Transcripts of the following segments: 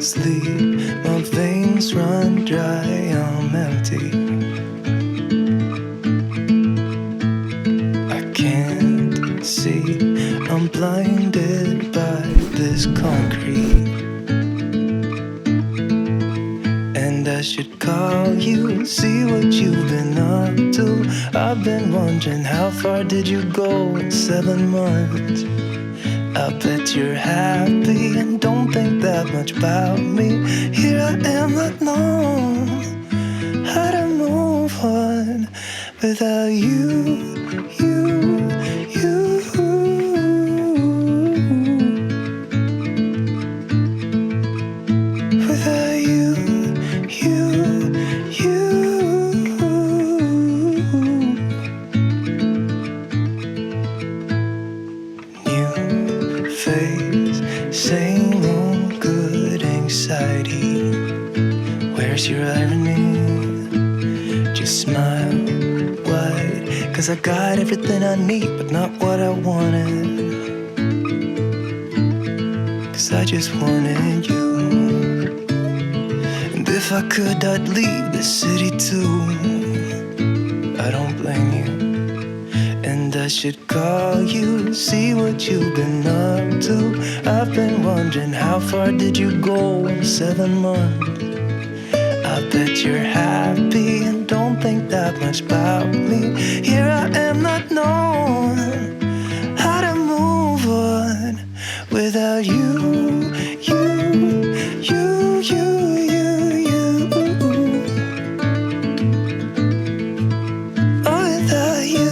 sleep, my veins run dry, I'm empty. I can't see, I'm blinded by this concrete. And I should call you, see what you've been up to. I've been wondering, how far did you go in 7 months? I bet you're happy and don't think that much about me. Here I am, not knowing how to move on without you. Without you. New face, same old good anxiety. Where's your irony? Just smile wide, 'cause I got everything I need, but not what I wanted. 'Cause I just wanted you. And if I could, I'd leave this city too. I don't blame you. And I should call you, see what you've been up to. I've been wondering, how far did you go in 7 months? I bet you're happy and don't think that much about me. Here I am, not knowing how to move on without you. Oh, without you.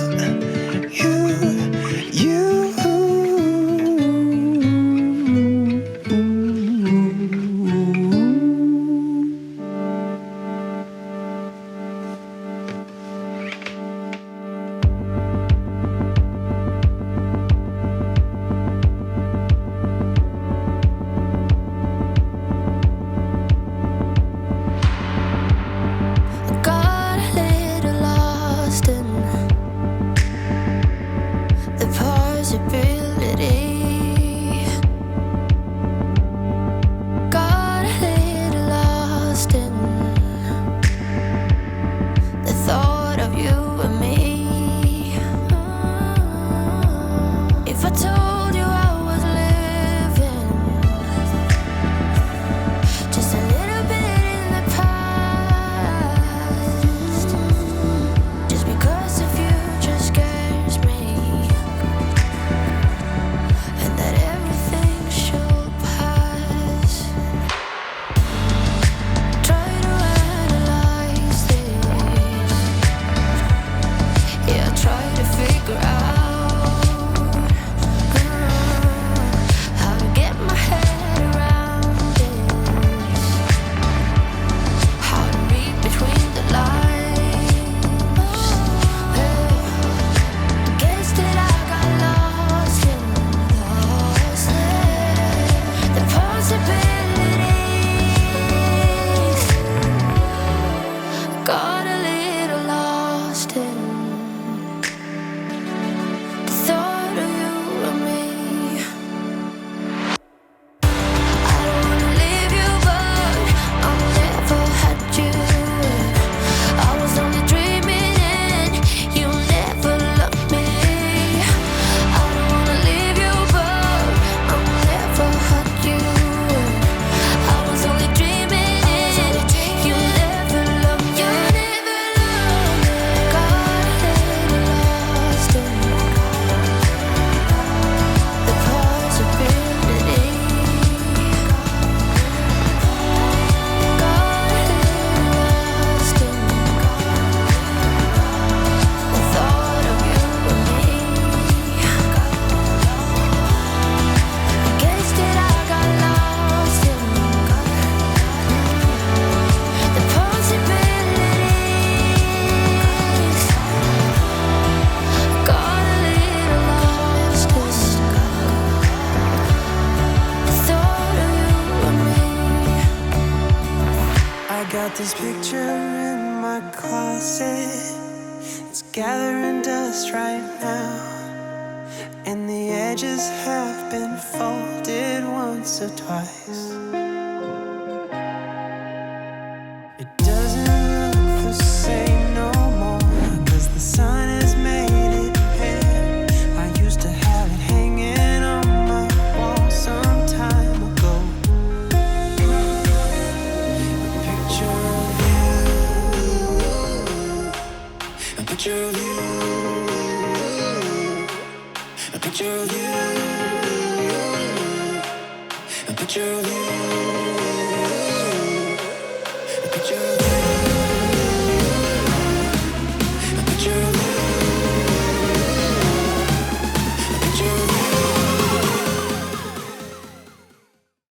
This picture in my closet, it's gathering dust right now, and the edges have been folded once or twice. picture of you, a picture of you, a picture of you, a picture of you.